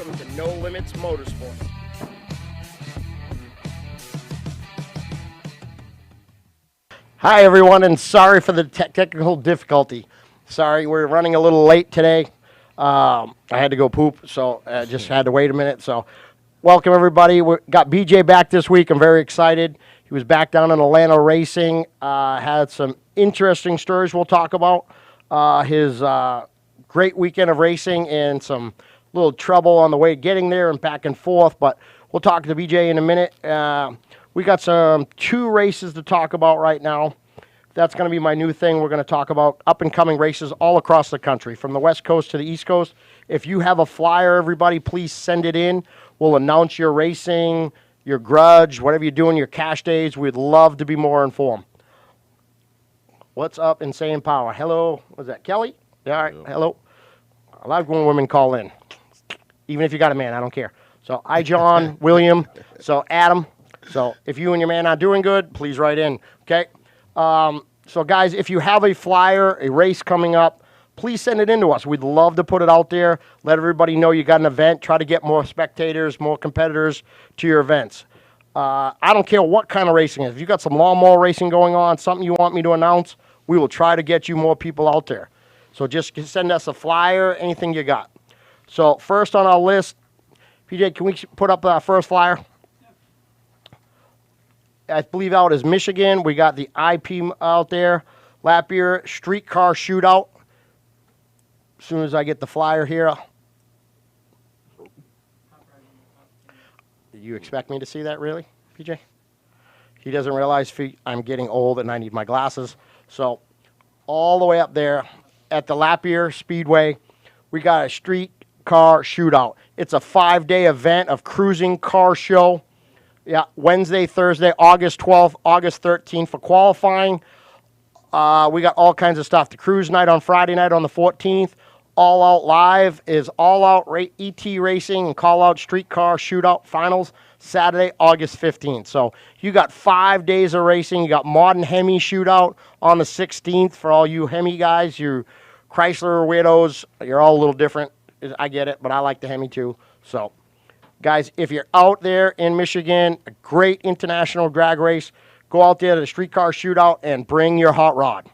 listening to No Limits Motorsports. Hi, everyone, and sorry for the technical difficulty. Sorry, we're running a little late today. I had to go poop, so I just had to wait a minute. So, welcome, everybody. We got BJ back this week. I'm very excited. He was back down in Atlanta racing. Had some interesting stories we'll talk about. His great weekend of racing and some little trouble on the way getting there and back and forth. But we'll talk to BJ in a minute. We got some 2 races to talk about right now. That's going to be my new thing. We're going to talk about up-and-coming races all across the country, from the West Coast to the East Coast. If you have a flyer, everybody, please send it in. We'll announce your racing, your grudge, whatever you're doing, your cash days. We'd love to be more informed. What's up, Insane Power? Hello. Was that Kelly? Yeah, all right. Yeah. Hello. I like when women call in. Even if you got a man, I don't care. So, I, John, William, so Adam. So, if you and your man are doing good, please write in, okay? So, guys, if you have a flyer, a race coming up, please send it in to us. We'd love to put it out there, let everybody know you got an event, try to get more spectators, more competitors to your events. I don't care what kind of racing it is. If you got some lawnmower racing going on, something you want me to announce, we will try to get you more people out there. So just send us a flyer, anything you got. So first on our list, PJ, can we put up our first flyer? I believe out is Michigan. We got the IP out there. Lapeer Streetcar Shootout. As soon as I get the flyer here. Did you expect me to see that, really, PJ? He doesn't realize I'm getting old and I need my glasses. So all the way up there at the Lapeer Speedway, we got a Streetcar Shootout. It's a 5-day event of cruising car show. Yeah, Wednesday, Thursday, August 12th, August 13th for qualifying. We got all kinds of stuff. The cruise night on Friday night on the 14th. All Out Live is All Out ET Racing and Call Out Streetcar Shootout Finals Saturday, August 15th. So you got 5 days of racing. You got Modern Hemi Shootout on the 16th for all you Hemi guys, you Chrysler weirdos. You're all a little different. I get it, but I like the Hemi too. So, guys, if you're out there in Michigan, a great international drag race, go out there to the Streetcar Shootout and bring your hot rod.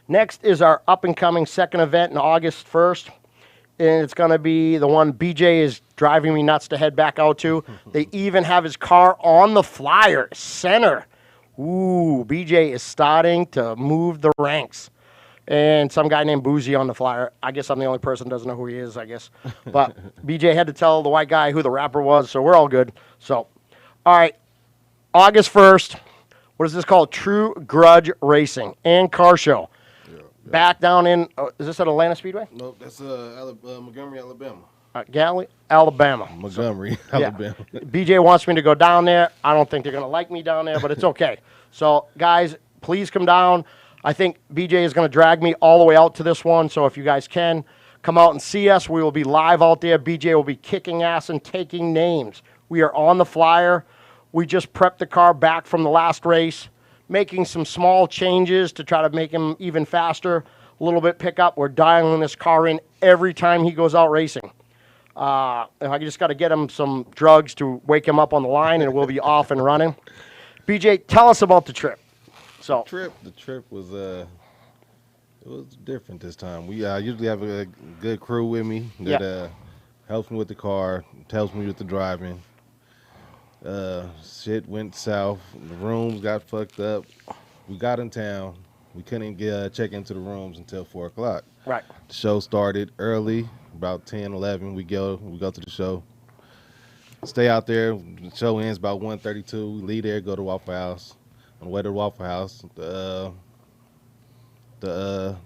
Next is our up-and-coming second event on August 1st, and it's going to be the one BJ is driving me nuts to head back out to. They even have his car on the flyer, center. Ooh, BJ is starting to move the ranks. And some guy named Boozy on the flyer. I guess I'm the only person that doesn't know who he is, I guess. But BJ had to tell the white guy who the rapper was, so we're all good. So, all right, August 1st, what is this called? True Grudge Racing and Car Show. Back down in, is this at Atlanta Speedway? Nope, that's Montgomery, Alabama. Alabama. Montgomery, Alabama. BJ wants me to go down there. I don't think they're going to like me down there, but it's okay. So, guys, please come down. I think BJ is going to drag me all the way out to this one, so if you guys can, come out and see us. We will be live out there. BJ will be kicking ass and taking names. We are on the flyer. We just prepped the car back from the last race, making some small changes to try to make him even faster, a little bit pickup. We're dialing this car in every time he goes out racing. I just got to get him some drugs to wake him up on the line, and we'll be off and running. BJ, tell us about the trip. So The trip was it was different this time. We usually have a good crew with me that helps me with the car, helps me with the driving. Shit went south. The rooms got fucked up. We got in town. We couldn't check into the rooms until 4 o'clock. Right. The show started early, about 10, 11. We go to the show. Stay out there. The show ends about 1:32. We leave there, go to Waffle House. On the way to the Waffle House, the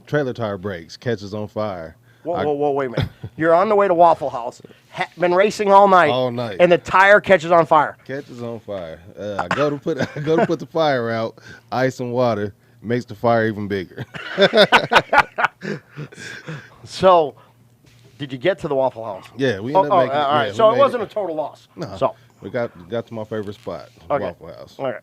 trailer tire breaks, catches on fire. Whoa, wait a minute. You're on the way to Waffle House, been racing all night. All night. And the tire catches on fire. Catches on fire. I go to put the fire out, ice and water, makes the fire even bigger. So, did you get to the Waffle House? Yeah, we ended up making it. All right, so it wasn't a total loss. No, so we got to my favorite spot, Waffle House. All right.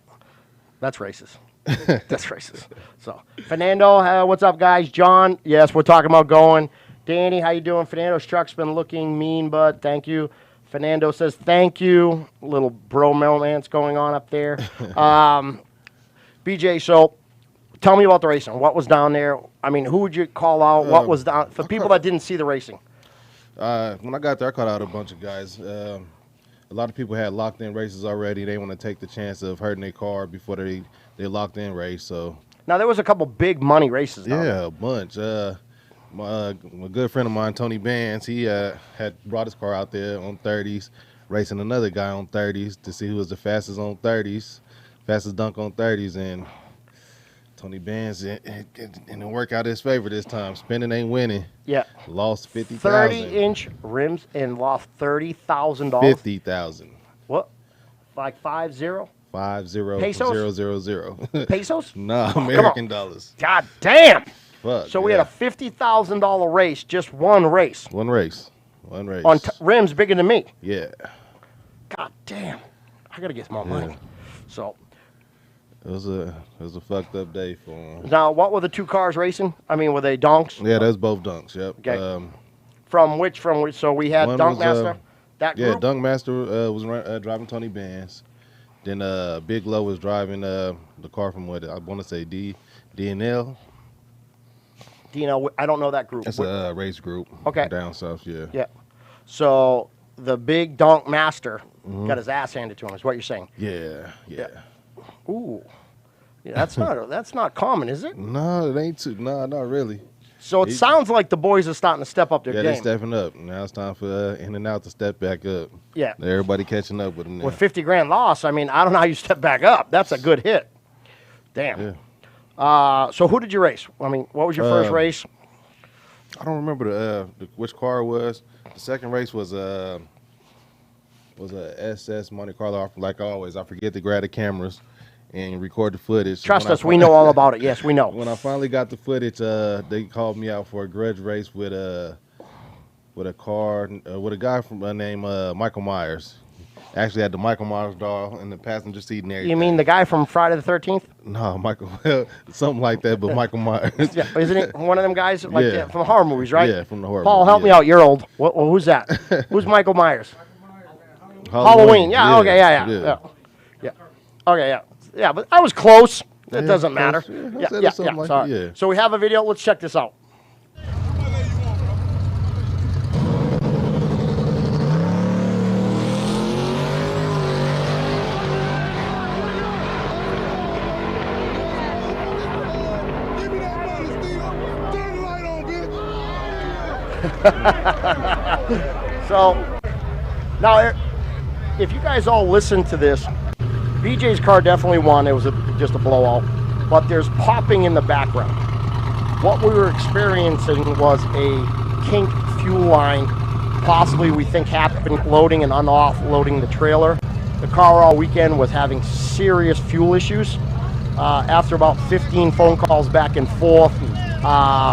That's racist. That's racist. So, Fernando, what's up, guys? John, yes, we're talking about going. Danny, how you doing? Fernando's truck's been looking mean, bud. Thank you. Fernando says thank you. Little bromance going on up there. BJ, so tell me about the racing. What was down there? I mean, who would you call out? What was down for people that didn't see the racing? When I got there, I caught out a bunch of guys. A lot of people had locked in races already. They want to take the chance of hurting their car before they locked in race. So now there was a couple big money races. Down there. a bunch. My good friend of mine, Tony Bands, he had brought his car out there on 30s, racing another guy on 30s to see who was the fastest on 30s, fastest dunk on 30s, and Tony Bands it didn't work out his favor this time. Spinning ain't winning. Yeah. Lost 50,000. 30-inch rims and lost $30,000. 50,000. What? Like 50? 50 Pesos? 000. Pesos? Nah, American dollars. God damn. Fuck. So we had a $50,000 race, just one race. One race. On rims bigger than me. Yeah. God damn. I got to get more money. So. It was a fucked up day for him. Now, what were the two cars racing? I mean, were they donks? Yeah, that's both dunks. Yep. Okay. From which? So we had Dunk Master. That group? Yeah, Dunk Master was driving Tony Bands. Then Big Low was driving the car from what I want to say DNL. I don't know that group. That's a race group. Okay. Down south, yeah. Yeah. So the big Dunk Master got his ass handed to him. Is what you're saying? Yeah. Ooh. Yeah, that's not common, is it? No, it ain't too. No, not really. So it sounds like the boys are starting to step up their game. Yeah, they're stepping up. Now it's time for In and Out to step back up. Yeah. Everybody catching up with them now. With 50 grand loss, I mean, I don't know how you step back up. That's a good hit. Damn. Yeah. So who did you race? I mean, what was your first race? I don't remember which car it was. The second race was a SS Monte Carlo. Like always, I forget to grab the cameras and record the footage. Trust us, we know all about it. Yes, we know. When I finally got the footage, they called me out for a grudge race with a car with a guy from named Michael Myers. Actually had the Michael Myers doll in the passenger seat and everything. You mean the guy from Friday the 13th? No, Michael, something like that, but Michael Myers. Yeah, isn't it one of them guys like from horror movies, right? Yeah, from the horror. Paul, help me out. You're old. Who's that? Who's Michael Myers? Halloween. Yeah. Okay. Yeah. Okay. Yeah. Yeah, but I was close. It doesn't matter. Yeah. Sorry. So we have a video. Let's check this out. So now, if you guys all listen to this, BJ's car definitely won. It was just a blowout, but there's popping in the background. What we were experiencing was a kink fuel line, possibly we think happened loading and offloading the trailer. The car all weekend was having serious fuel issues. After about 15 phone calls back and forth,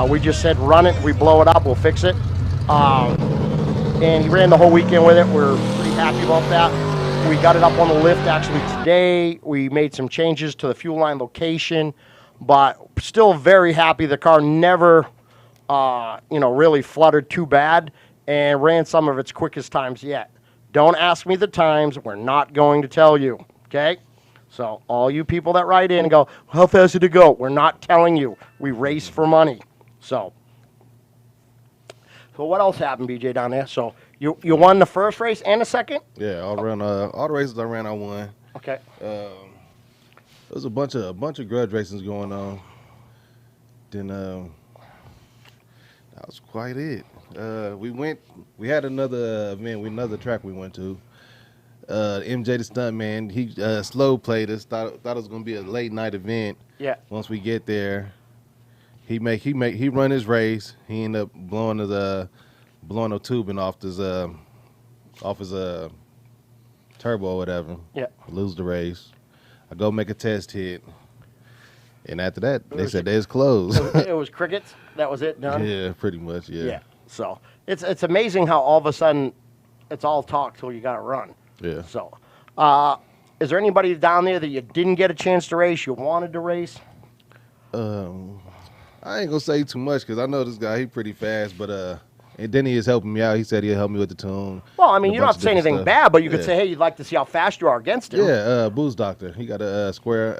we just said, run it, we blow it up, we'll fix it. And he ran the whole weekend with it. We're pretty happy about that. We got it up on the lift actually today. We made some changes to the fuel line location, but still very happy. The car never, really fluttered too bad and ran some of its quickest times yet. Don't ask me the times. We're not going to tell you, okay? So all you people that write in and go, how fast did it go? We're not telling you. We race for money. So what else happened, BJ, down there? So you won the first race and the second? Yeah, all the races I ran, I won. Okay. There was a bunch of grudge races going on. Then that was quite it. We had another event, another track we went to. MJ the Stuntman, he slow played us. Thought it was gonna be a late night event. Yeah. Once we get there, he run his race. He ended up blowing the tubing off his turbo or whatever. Yeah. Lose the race. I go make a test hit. And after that, they said they was closed. It was crickets. That was it, done? Yeah, pretty much, yeah. Yeah. So it's amazing how all of a sudden it's all talk till you got to run. Yeah. So is there anybody down there that you didn't get a chance to race, you wanted to race? I ain't gonna say too much because I know this guy. He pretty fast, but and then he is helping me out. He said he'll help me with the tune. Well, I mean, and a you don't bunch have to say of different anything stuff. bad, but you could Yeah. say, hey, you'd like to see how fast you are against him. Yeah, Booze Doctor. He got a square,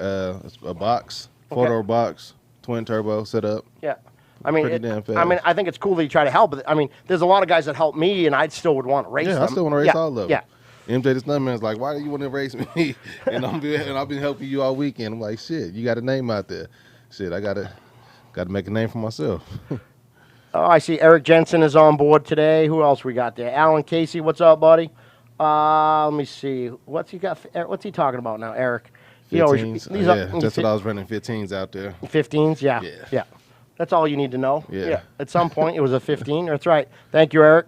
a box, four-door box, twin turbo set up. Yeah. I mean, Pretty damn fast. I mean, I think it's cool that you try to help. But I mean, there's a lot of guys that help me, and I still would want to race them. Yeah, I still want to race all of them. Yeah. MJ the Stuntman's like, why do you want to race me? and I've been helping you all weekend. I'm like, shit, you got a name out there. Shit, I gotta make a name for myself. Oh, I see Eric Jensen is on board today. Who else we got there? Alan Casey, what's up, buddy? Let me see. What's he got? What's he talking about now, Eric? 15s. That's what I was running 15s out there. 15s, yeah. Yeah. Yeah. That's all you need to know. Yeah. At some point, it was a 15. That's right. Thank you, Eric.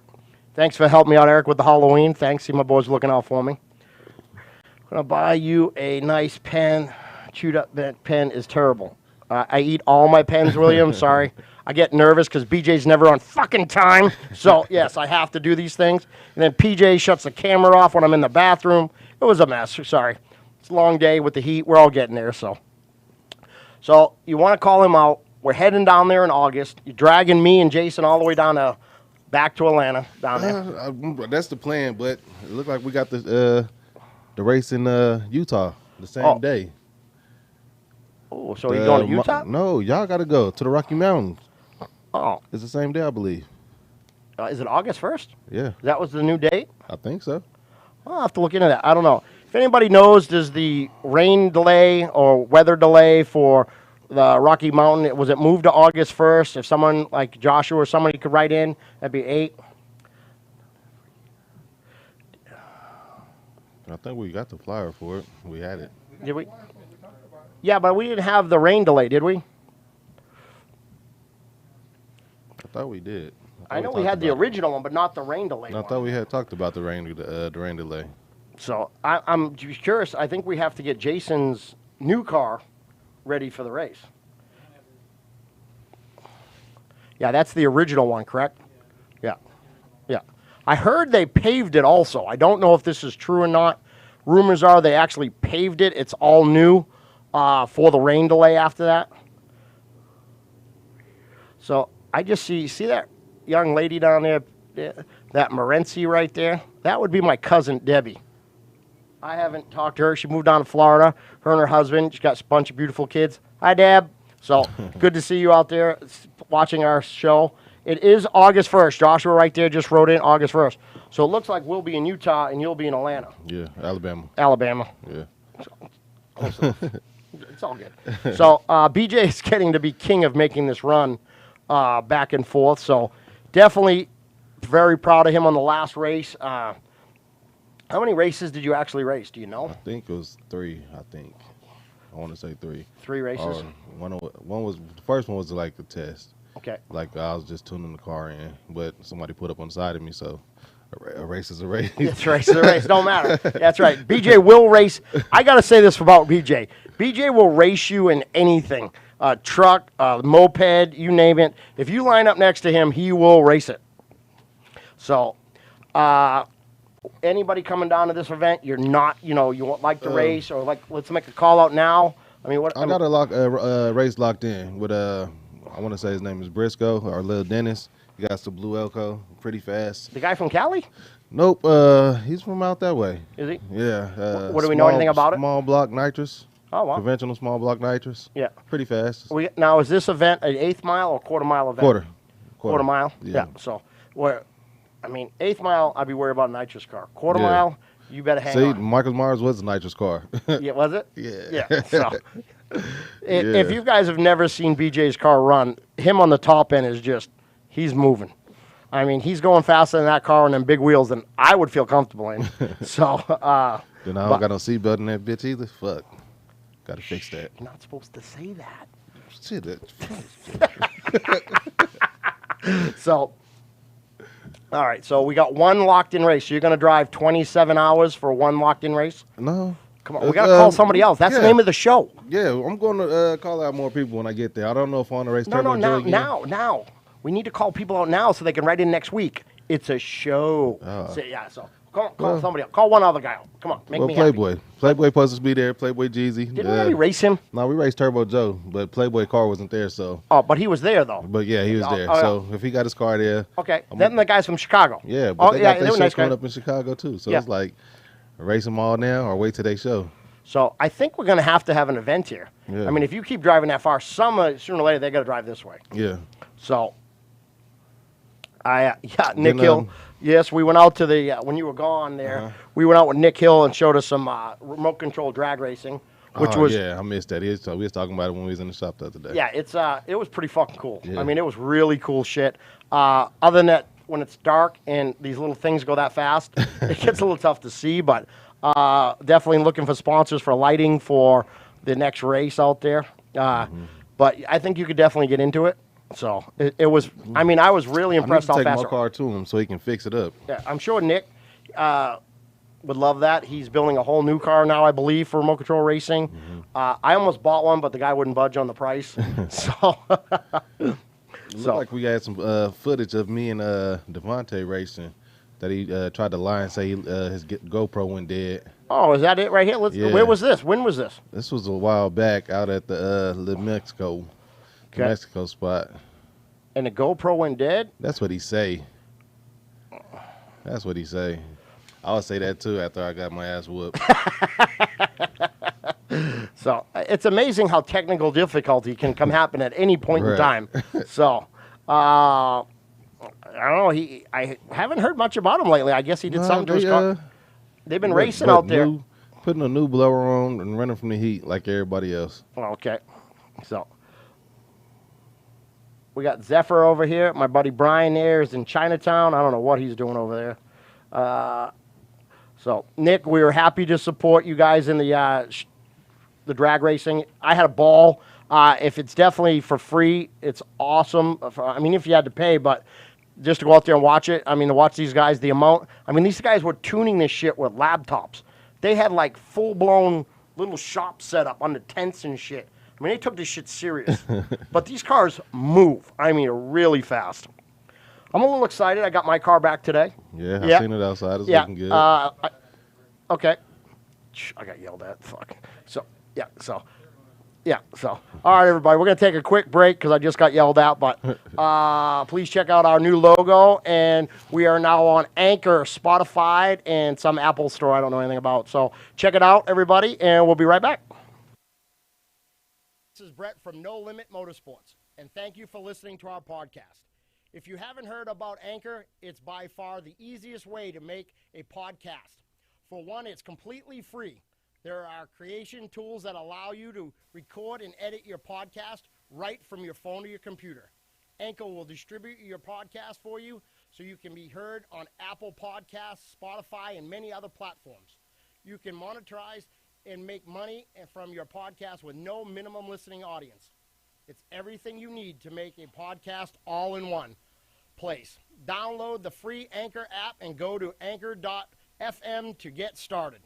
Thanks for helping me out, Eric, with the Halloween. Thanks. See, my boy's looking out for me. I'm going to buy you a nice pen. Chewed up pen is terrible. I eat all my pens, William. Sorry. I get nervous because BJ's never on fucking time. So, yes, I have to do these things. And then PJ shuts the camera off when I'm in the bathroom. It was a mess. Sorry. It's a long day with the heat. We're all getting there, so. So, you want to call him out. We're heading down there in August. You're dragging me and Jason all the way back to Atlanta down there. That's the plan, but it looked like we got the race in Utah the same day. Oh, so you're going to Utah? No, y'all got to go to the Rocky Mountains. Oh. It's the same day, I believe. Is it August 1st? Yeah. That was the new date? I think so. I'll have to look into that. I don't know. If anybody knows, does the rain delay or weather delay for the Rocky Mountain, was it moved to August 1st? If someone like Joshua or somebody could write in, that'd be 8. I think we got the flyer for it. We had it. Did we? Yeah, but we didn't have the rain delay, did we? I thought we did. I know we had the original one, but not the rain delay I one. thought we had talked about the rain delay. So I'm curious. I think we have to get Jason's new car ready for the race. Yeah, that's the original one, correct? Yeah. Yeah. I heard they paved it also. I don't know if this is true or not. Rumors are they actually paved it. It's all new for the rain delay after that. So I just see that young lady down there, that Morency right there? That would be my cousin Debbie. I haven't talked to her. She moved down to Florida. Her and her husband. She's got a bunch of beautiful kids. Hi, Deb. So good to see you out there watching our show. It is August 1st. Joshua right there just wrote in August 1st. So it looks like we'll be in Utah and you'll be in Atlanta. Yeah, Alabama. Alabama. Yeah. Close enough. It's all good. So BJ is getting to be king of making this run back and forth. So definitely very proud of him on the last race. How many races did you actually race? Do you know? I think it was 3. I want to say 3. 3 races? Or one was the first one was like a test. Okay. Like I was just tuning the car in, but somebody put up on the side of me, so a race is a race. That's race is a race. Don't matter. That's right. BJ will race. I got to say this about BJ. BJ will race you in anything. Truck, moped, you name it. If you line up next to him, he will race it. So, anybody coming down to this event, you're not, you won't like to race or like, let's make a call out now. I mean, what? I got a race locked in with I want to say his name is Briscoe or Lil Dennis. He got some blue Elko, pretty fast. The guy from Cali? Nope, he's from out that way. Is he? Yeah. What do we know anything about it? Small block nitrous. Oh, wow. Conventional small block nitrous. Yeah. Pretty fast. Now, is this event an 1/8 mile or quarter-mile event? Quarter Mile? Yeah. So, 1/8 mile, I'd be worried about a nitrous car. Quarter mile, you better hang on. Michael Myers was a nitrous car. Yeah, was it? Yeah. Yeah. So, if you guys have never seen BJ's car run, him on the top end is just, he's moving. I mean, he's going faster than that car on them big wheels than I would feel comfortable in. So, then I don't got no seatbelt in that bitch either. Fuck. Got to fix that. you're not supposed to say that. Shit. So, all right. So we got one locked-in race. So you're going to drive 27 hours for one locked-in race? No. Come on, we got to call somebody else. That's the name of the show. Yeah, I'm going to call out more people when I get there. I don't know if I want to race No, now. We need to call people out now so they can write in next week. It's a show. Oh. So, yeah, so Call somebody else. Call one other guy out. Come on, make me happy. Playboy. Playboy supposed to be there. Playboy Jeezy. Didn't we already race him? No, we raced Turbo Joe, but Playboy car wasn't there, so. Oh, but he was there, though. But yeah, he was there. Oh, yeah. So if he got his car there. Okay, then the guys from Chicago. Yeah, but they got their show nice coming guys. up in Chicago, too. So Yeah. it's like, race them all now or wait till they show. So I think we're going to have an event here. Yeah. I mean, if you keep driving that far, sooner or later, they got to drive this way. Yeah. So, Nick Hill. Yes, we went out to the, when you were gone there, we went out with Nick Hill and showed us some remote control drag racing, which was. Yeah, I missed that. We was talking about it when we was in the shop the other day. Yeah, it was pretty fucking cool. Yeah. I mean, it was really cool shit. Other than that, when it's dark and these little things go that fast, it gets a little tough to see, but definitely looking for sponsors for lighting for the next race out there. But I think you could definitely get into it. So it was. I mean, I was really impressed I how need to fast. take my car to him so he can fix it up. Yeah, I'm sure Nick would love that. He's building a whole new car now, I believe, for remote control racing. I almost bought one, but the guy wouldn't budge on the price. So. Looked like we had some footage of me and Devontae racing that he tried to lie and say his GoPro went dead. Oh, is that it right here? Yeah. Where was this? When was this? This was a while back out at the Mexico spot. And the GoPro went dead? That's what he say. That's what he say. I would say that too after I got my ass whooped. So it's amazing how technical difficulty can happen at any point in time. So I don't know. I haven't heard much about him lately. I guess he did something to his car. They've been racing out there. Putting a new blower on and running from the heat like everybody else. Okay. So we got Zephyr over here. My buddy Brian there is in Chinatown. I don't know what he's doing over there. So, Nick, we were happy to support you guys in the drag racing. I had a ball. If it's definitely for free, it's awesome. I mean, if you had to pay, but just to go out there and watch it, I mean, to watch these guys, the amount. I mean, these guys were tuning this shit with laptops. They had like full-blown little shop set up on the tents and shit. I mean, they took this shit serious. But these cars move. I mean, really fast. I'm a little excited. I got my car back today. Yeah, I've seen it outside. It's looking good. Okay. I got yelled at. Fuck. So. All right, everybody. We're going to take a quick break because I just got yelled at. But please check out our new logo. And we are now on Anchor, Spotify, and some Apple store I don't know anything about. So check it out, everybody, and we'll be right back. This is Brett from No Limit Motorsports, and thank you for listening to our podcast. If you haven't heard about Anchor, it's by far the easiest way to make a podcast. For one, it's completely free. There are creation tools that allow you to record and edit your podcast right from your phone or your computer. Anchor will distribute your podcast for you so you can be heard on Apple Podcasts, Spotify, and many other platforms. You can monetize and make money from your podcast with no minimum listening audience. It's everything you need to make a podcast all in one place. Download the free Anchor app and go to anchor.fm to get started.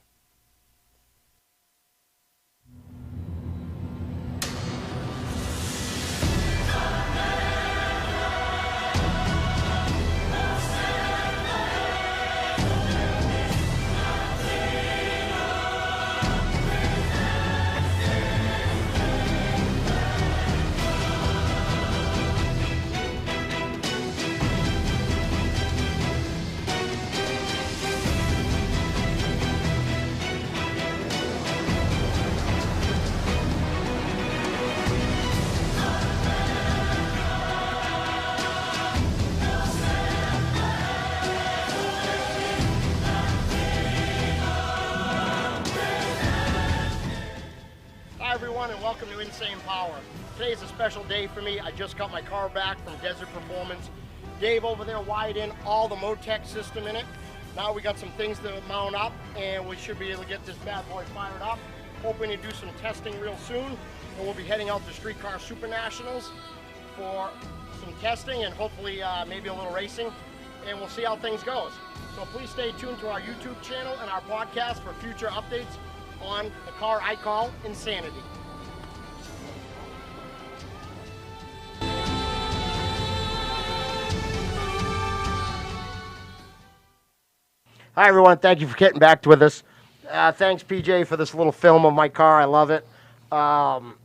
And welcome to Insane Power. Today's a special day for me. I just got my car back from Desert Performance. Dave over there wired in all the Motec system in it. Now we got some things to mount up and we should be able to get this bad boy fired up. Hoping to do some testing real soon. And we'll be heading out to Streetcar Super Nationals for some testing and hopefully maybe a little racing. And we'll see how things goes. So please stay tuned to our YouTube channel and our podcast for future updates on the car I call Insanity. Hi, everyone. Thank you for getting back with us. Thanks, PJ, for this little film of my car. I love it.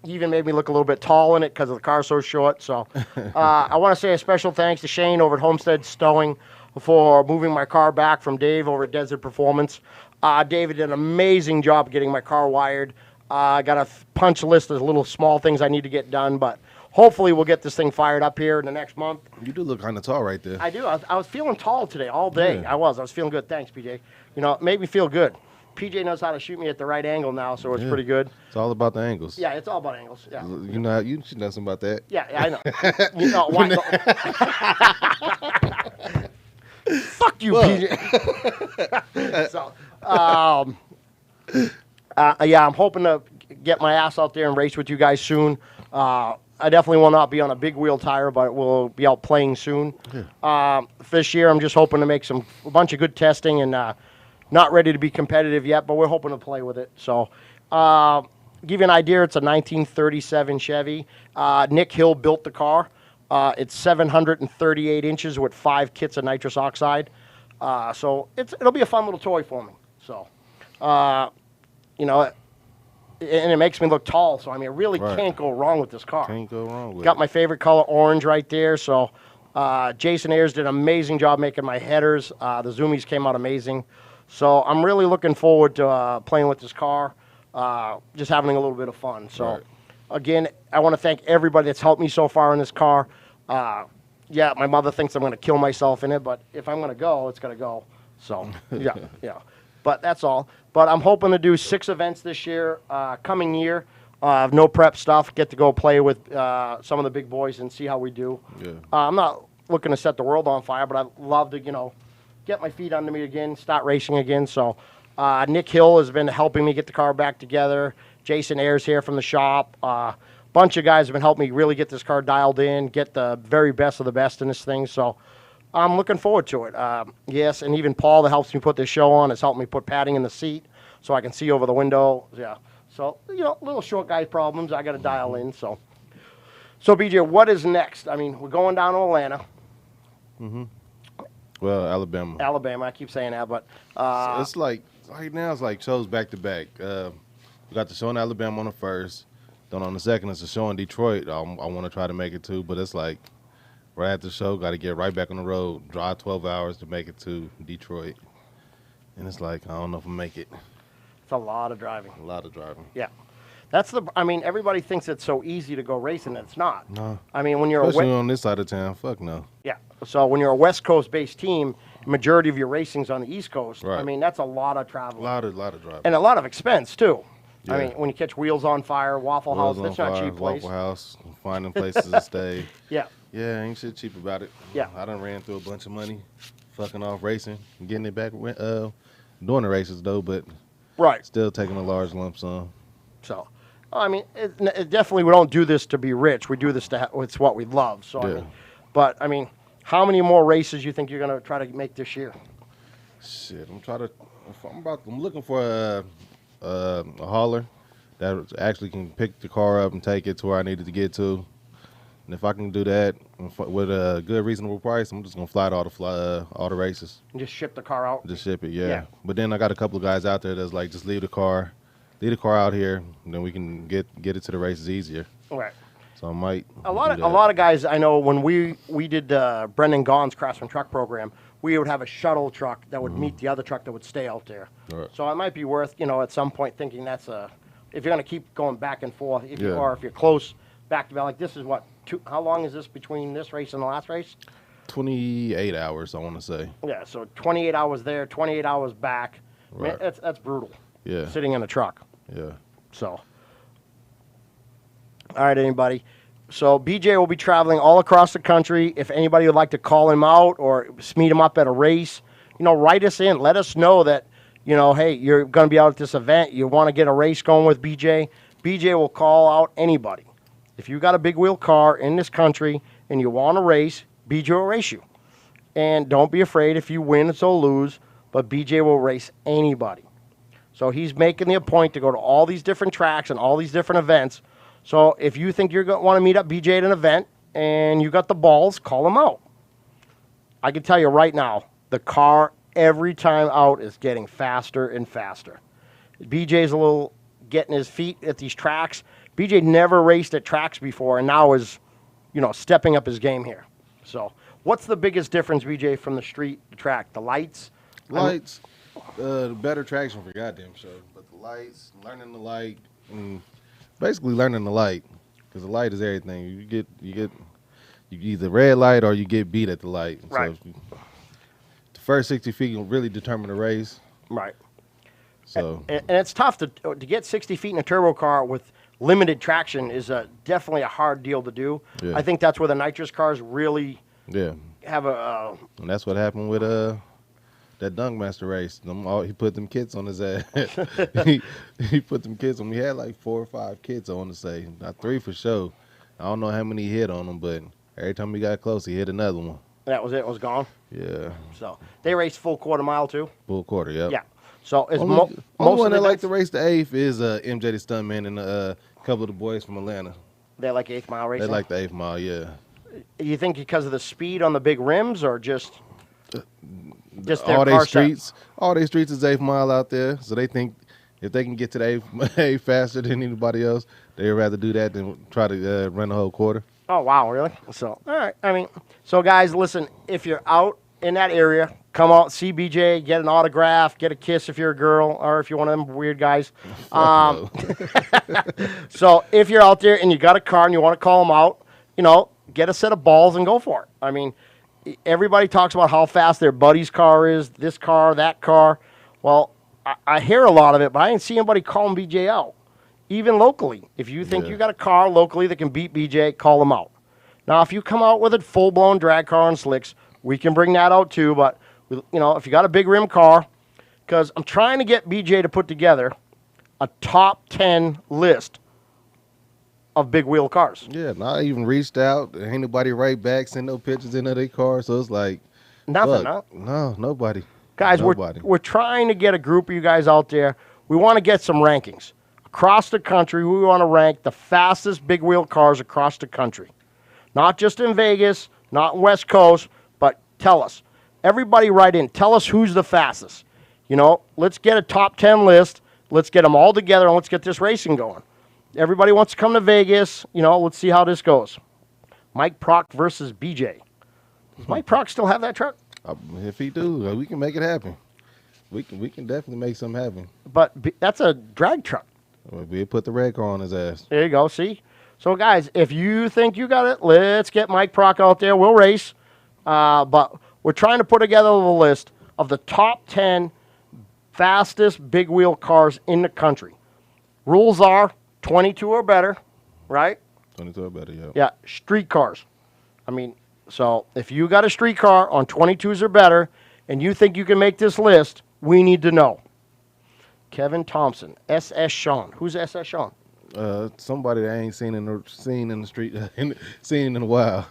He even made me look a little bit tall in it because the car's so short. So I want to say a special thanks to Shane over at Homestead Stowing for moving my car back from Dave over at Desert Performance. David did an amazing job getting my car wired. I got a punch list of little small things I need to get done, but hopefully we'll get this thing fired up here in the next month. You do look kind of tall right there. I do. I was feeling tall today all day. Yeah. I was feeling good. Thanks, PJ. You know, it made me feel good. PJ knows how to shoot me at the right angle now, so it's pretty good. It's all about the angles. Yeah, it's all about angles. Yeah. You should know something about that. Yeah, I know. You know why? Fuck you, PJ. So, yeah, I'm hoping to get my ass out there and race with you guys soon. I definitely will not be on a big wheel tire, but we'll be out playing soon. Yeah. This year, I'm just hoping to make a bunch of good testing and not ready to be competitive yet, but we're hoping to play with it. So, give you an idea, it's a 1937 Chevy. Nick Hill built the car. It's 738 inches with 5 kits of nitrous oxide. So it'll be a fun little toy for me. So, you know, and it makes me look tall. So, I mean, it really can't go wrong with this car. Can't go wrong with it. Got my favorite color, orange, right there. So, Jason Ayers did an amazing job making my headers. The zoomies came out amazing. So, I'm really looking forward to playing with this car, just having a little bit of fun. So, again, I want to thank everybody that's helped me so far in this car. Yeah, my mother thinks I'm going to kill myself in it, but if I'm going to go, it's going to go. So, yeah. But that's all. But I'm hoping to do 6 events this year, coming year. No prep stuff. Get to go play with some of the big boys and see how we do. Yeah. I'm not looking to set the world on fire, but I'd love to, you know, get my feet under me again, start racing again. So Nick Hill has been helping me get the car back together. Jason Ayers here from the shop. Bunch of guys have been helping me really get this car dialed in, get the very best of the best in this thing. So I'm looking forward to it. Yes, and even Paul that helps me put this show on has helped me put padding in the seat so I can see over the window. Yeah. So, you know, little short guy problems I got to dial in. So BJ, what is next? I mean, we're going down to Atlanta. Mm-hmm. Well, Alabama. Alabama. I keep saying that, but so it's like right now it's like shows back to back. We got the show in Alabama on the first. Then on the second, it's a show in Detroit. I want to try to make it to, but it's like right after the show, got to get right back on the road, drive 12 hours to make it to Detroit. And it's like, I don't know if I'll make it. It's a lot of driving. A lot of driving. Yeah. I mean, everybody thinks it's so easy to go racing. It's not. No. I mean, when you're especially on this side of town, fuck no. Yeah. So when you're a West Coast-based team, majority of your racing's on the East Coast. Right. I mean, that's a lot of travel. A lot of driving. And a lot of expense, too. Yeah. I mean, when you catch Wheels on Fire, Waffle House, that's not a cheap place. Waffle House, finding places to stay. Yeah. Yeah, ain't shit cheap about it. Yeah. I done ran through a bunch of money, fucking off racing, and getting it back, doing the races, though, but still taking a large lump sum. So, I mean, it definitely, we don't do this to be rich. We do this it's what we love. So, yeah. I mean, how many more races you think you're going to try to make this year? Shit, I'm looking for a hauler that actually can pick the car up and take it to where I needed to get to. And if I can do that with a good, reasonable price, I'm just going to fly to all the races. And just ship the car out? Just ship it, yeah. But then I got a couple of guys out there that's like, just leave the car out here, and then we can get it to the races easier. Right. So I might a lot of guys I know, when we did Brendan Gaughan's Craftsman Truck program, we would have a shuttle truck that would meet the other truck that would stay out there. Right. So it might be worth, you know, at some point thinking if you're going to keep going back and forth, or if you're close back to back, like this is what, how long is this between this race and the last race? 28 hours, I want to say. Yeah, so 28 hours there, 28 hours back. Right. Man, that's brutal. Yeah. Sitting in a truck. Yeah. So. All right, anybody. So BJ will be traveling all across the country. If anybody would like to call him out or meet him up at a race, you know, write us in. Let us know that, you know, hey, you're going to be out at this event. You want to get a race going with BJ. BJ will call out anybody. If you got a big wheel car in this country and you want to race, BJ will race you. And don't be afraid if you win, so lose, but BJ will race anybody. So he's making the point to go to all these different tracks and all these different events. So if you think you're going to want to meet up BJ at an event and you got the balls, call him out. I can tell you right now, the car every time out is getting faster and faster. BJ's a little getting his feet at these tracks. BJ never raced at tracks before, and now is, stepping up his game here. So, what's the biggest difference, BJ, from the street to track? The lights? Lights, the better traction for goddamn sure. But the lights, learning the light, basically learning the light, because the light is everything. You either red light or you get beat at the light. Right. So the first 60 feet will really determine the race. Right. So And it's tough to get 60 feet in a turbo car with limited traction is definitely a hard deal to do. Yeah. I think that's where the nitrous cars really have a. And that's what happened with that Dunkmaster race. He put them kits on his ass. he put them kits on. We had like 4 or 5 kits, I want to say. Not 3 for sure. I don't know how many he hit on them, but every time he got close, he hit another one. That was it. Was gone. Yeah. So they raced full quarter mile too. Full quarter, yep. Yeah. So it's Only most one of that the like to race the 8th is MJ the Stuntman and a couple of the boys from Atlanta. They like 8th mile racing. They like the 8th mile, yeah. You think because of the speed on the big rims, or just their all car their set? streets, all their streets is 8th mile out there, so they think if they can get to the 8th faster than anybody else, they'd rather do that than try to run the whole quarter. Oh, wow, really? So, all right. I mean, so guys, listen, if you're out in that area, come out, see BJ, get an autograph, get a kiss if you're a girl, or if you're one of them weird guys. So if you're out there and you got a car and you want to call them out, get a set of balls and go for it. I mean, everybody talks about how fast their buddy's car is, this car, that car. Well, I hear a lot of it, but I didn't see anybody calling BJ out. Even locally, if you think you got a car locally that can beat BJ, call them out. Now, if you come out with a full-blown drag car on slicks, we can bring that out too. But, if you got a big rim car, because I'm trying to get BJ to put together a top 10 list of big wheel cars. Yeah, I even reached out. Ain't nobody right back, send no pictures into their car. So it's like, Nothing, huh? No, nobody. Guys, nobody. We're trying to get a group of you guys out there. We want to get some rankings. Across the country, we want to rank the fastest big wheel cars across the country. Not just in Vegas, not in West Coast, but tell us. Everybody write in. Tell us who's the fastest. Let's get a top 10 list. Let's get them all together, and let's get this racing going. Everybody wants to come to Vegas. Let's see how this goes. Mike Prock versus BJ. Does Mike Prock still have that truck? If he do, we can make it happen. We can definitely make something happen. But that's a drag truck. We'll put the red car on his ass. There you go. See? So, guys, if you think you got it, let's get Mike Prock out there. We'll race. But we're trying to put together a list of the top 10 fastest big wheel cars in the country. Rules are 22 or better, right? 22 or better, yeah. Yeah, street cars. So if you got a street car on 22s or better and you think you can make this list, we need to know. Kevin Thompson, SS Sean. Who's SS Sean? Somebody that I ain't seen in the street, seen in a while.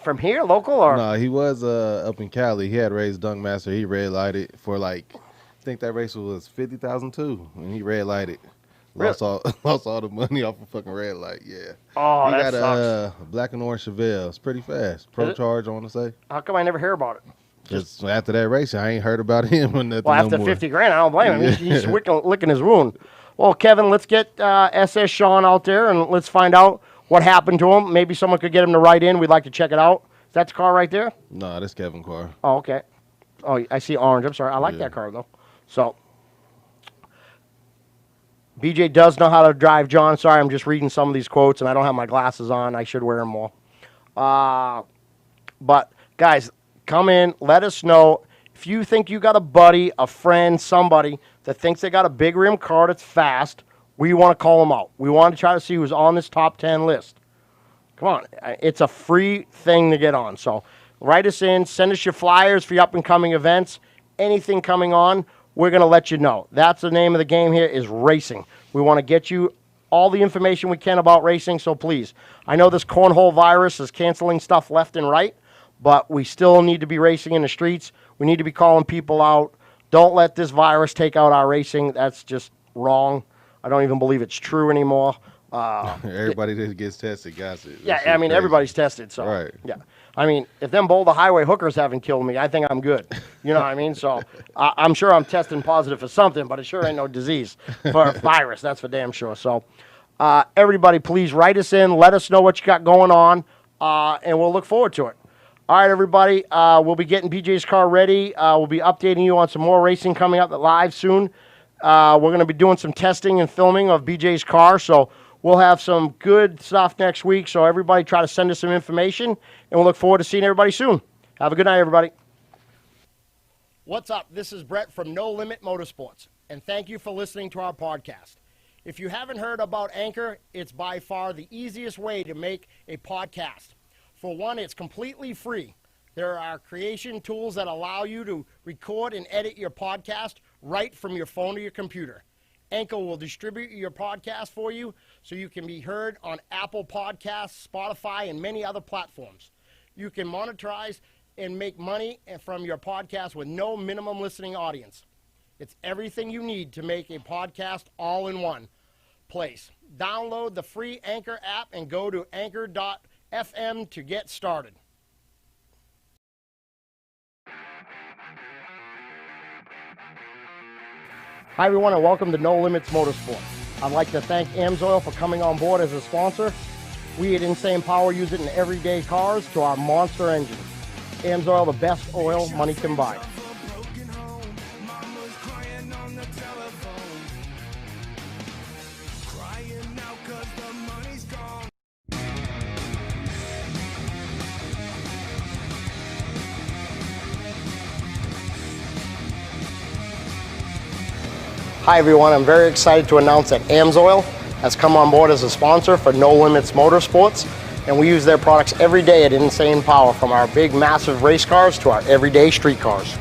From here, local, or? No, he was up in Cali. He had raced Dunkmaster. He red lighted for I think that race was 50,000 too, and he red lighted. Lost all the money off a fucking red light. Yeah. Oh, he that got sucks. a black and orange Chevelle. It's pretty fast. Pro charge, I want to say. How come I never hear about it? Just after that race, I ain't heard about him or nothing. Well, after no more. 50 grand, I don't blame him. He's licking his wound. Well, Kevin, let's get SS Sean out there and let's find out what happened to him. Maybe someone could get him to write in. We'd like to check it out. Is that the car right there? No, that's Kevin car. Oh, okay. Oh, I see orange. I'm sorry. I like that car, though. So, BJ does know how to drive, John. Sorry, I'm just reading some of these quotes, and I don't have my glasses on. I should wear them more. But, guys, come in. Let us know. If you think you got a buddy, a friend, somebody that thinks they got a big rim car that's fast, we want to call them out. We want to try to see who's on this top 10 list. Come on. It's a free thing to get on. So write us in. Send us your flyers for your up-and-coming events. Anything coming on, we're going to let you know. That's the name of the game here is racing. We want to get you all the information we can about racing, so please. I know this cornhole virus is canceling stuff left and right, but we still need to be racing in the streets. We need to be calling people out. Don't let this virus take out our racing. That's just wrong. I don't even believe it's true anymore. Everybody that gets tested got it. Yeah, I mean, everybody's tested. So, right. Yeah. I mean, if them Boulder Highway hookers haven't killed me, I think I'm good. You know what I mean? So I'm sure I'm testing positive for something, but it sure ain't no disease for a virus. That's for damn sure. So everybody, please write us in. Let us know what you got going on, and we'll look forward to it. All right, everybody. We'll be getting BJ's car ready. We'll be updating you on some more racing coming up live soon. We're going to be doing some testing and filming of BJ's car, so we'll have some good stuff next week. So everybody try to send us some information, and we'll look forward to seeing everybody soon. Have a good night, everybody. What's up? This is Brett from No Limit Motorsports, and thank you for listening to our podcast. If you haven't heard about Anchor, it's by far the easiest way to make a podcast. For one, it's completely free. There are creation tools that allow you to record and edit your podcast right from your phone or your computer. Anchor will distribute your podcast for you so you can be heard on Apple Podcasts, Spotify, and many other platforms. You can monetize and make money from your podcast with no minimum listening audience. It's everything you need to make a podcast all in one place. Download the free Anchor app and go to anchor.fm to get started. Hi, everyone, and welcome to No Limits Motorsports. I'd like to thank AMSOIL for coming on board as a sponsor. We at Insane Power use it in everyday cars to our monster engines. AMSOIL, the best oil money can buy. Hi everyone, I'm very excited to announce that AMSOIL has come on board as a sponsor for No Limits Motorsports, and we use their products every day at Insane Power, from our big massive race cars to our everyday street cars.